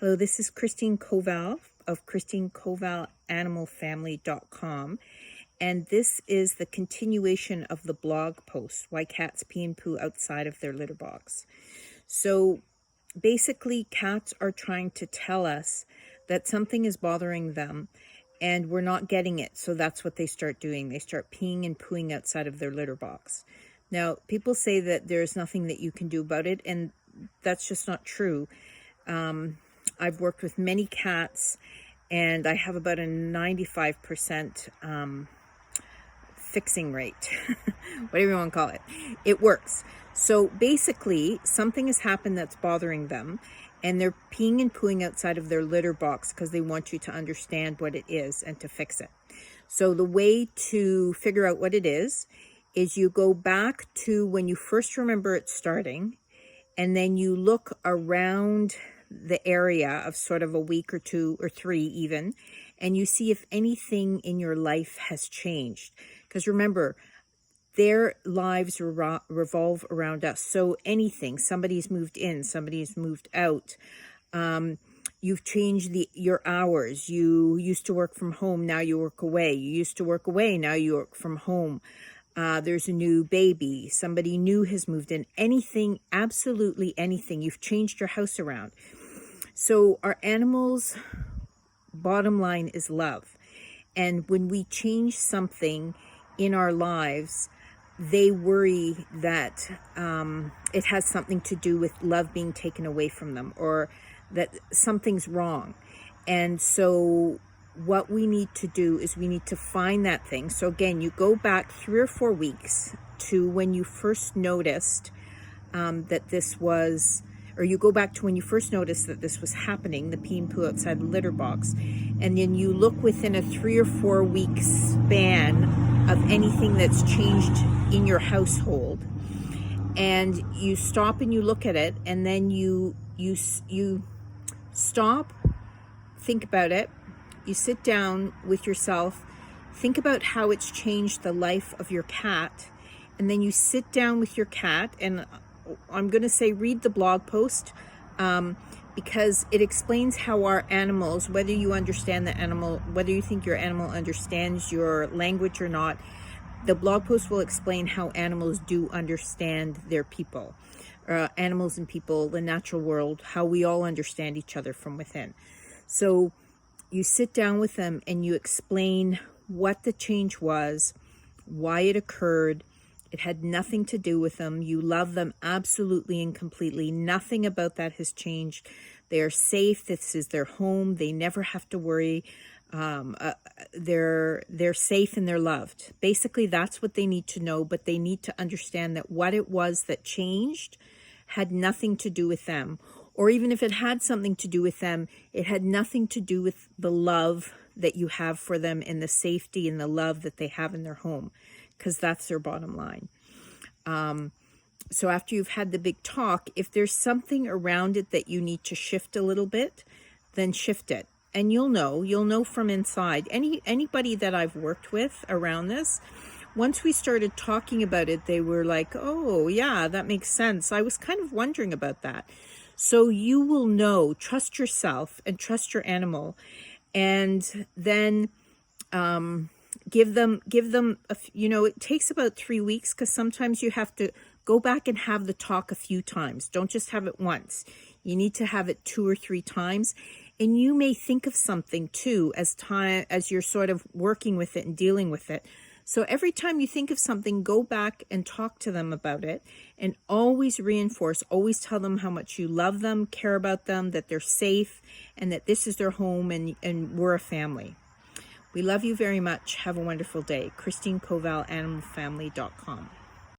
Hello, this is Christine Koval of ChristineKovalAnimalFamily.com, and this is the continuation of the blog post, Why Cats Pee and Poo Outside of Their Litter Box. So basically, cats are trying to tell us that something is bothering them and we're not getting it. So that's what they start doing. They start peeing and pooing outside of their litter box. Now, people say that there's nothing that you can do about it, and that's just not true. I've worked with many cats, and I have about a 95% fixing rate, whatever you want to call it. It works. So basically, something has happened that's bothering them, and they're peeing and pooing outside of their litter box because they want you to understand what it is and to fix it. So the way to figure out what it is you go back to when you first remember it starting, and then you look around the area of sort of a week or two or three even, and you see if anything in your life has changed. Because remember, their lives revolve around us. So anything, somebody's moved in, somebody's moved out, you've changed your hours. You used to work from home, now you work away. You used to work away, now you work from home. There's a new baby, somebody new has moved in, anything, absolutely anything. You've changed your house around. So our animals' bottom line is love. And when we change something in our lives, they worry that it has something to do with love being taken away from them, or that something's wrong. And so what we need to do is we need to find that thing. So again, you go back 3 or 4 weeks to when you first noticed that this was, or you go back to when you first noticed that this was happening, the pee and poo outside the litter box, and then you look within a 3 or 4 week span of anything that's changed in your household, and you stop and you look at it, and then you stop, think about it, you sit down with yourself, think about how it's changed the life of your cat, and then you sit down with your cat, and I'm going to say read the blog post, because it explains how our animals, whether you understand the animal, whether you think your animal understands your language or not, the blog post will explain how animals do understand their people, animals and people, the natural world, how we all understand each other from within. So you sit down with them and you explain what the change was, why it occurred. It had nothing to do with them. You love them absolutely and completely. Nothing about that has changed. They are safe. This is their home. They never have to worry. They're safe and they're loved. Basically, that's what they need to know, but they need to understand that what it was that changed had nothing to do with them. Or even if it had something to do with them, it had nothing to do with the love that you have for them and the safety and the love that they have in their home, because that's their bottom line. So after you've had the big talk, if there's something around it that you need to shift a little bit, then shift it. And you'll know from inside. Anybody that I've worked with around this, once we started talking about it, they were like, oh yeah, that makes sense. I was kind of wondering about that. So you will know, trust yourself and trust your animal, and then give them it takes about 3 weeks, because sometimes you have to go back and have the talk a few times. Don't just have it once. You need to have it 2 or 3 times. And you may think of something too as you're sort of working with it and dealing with it. So every time you think of something, go back and talk to them about it, and always reinforce, always tell them how much you love them, care about them, that they're safe, and that this is their home, and we're a family. We love you very much. Have a wonderful day. ChristineKovalAnimalFamily.com.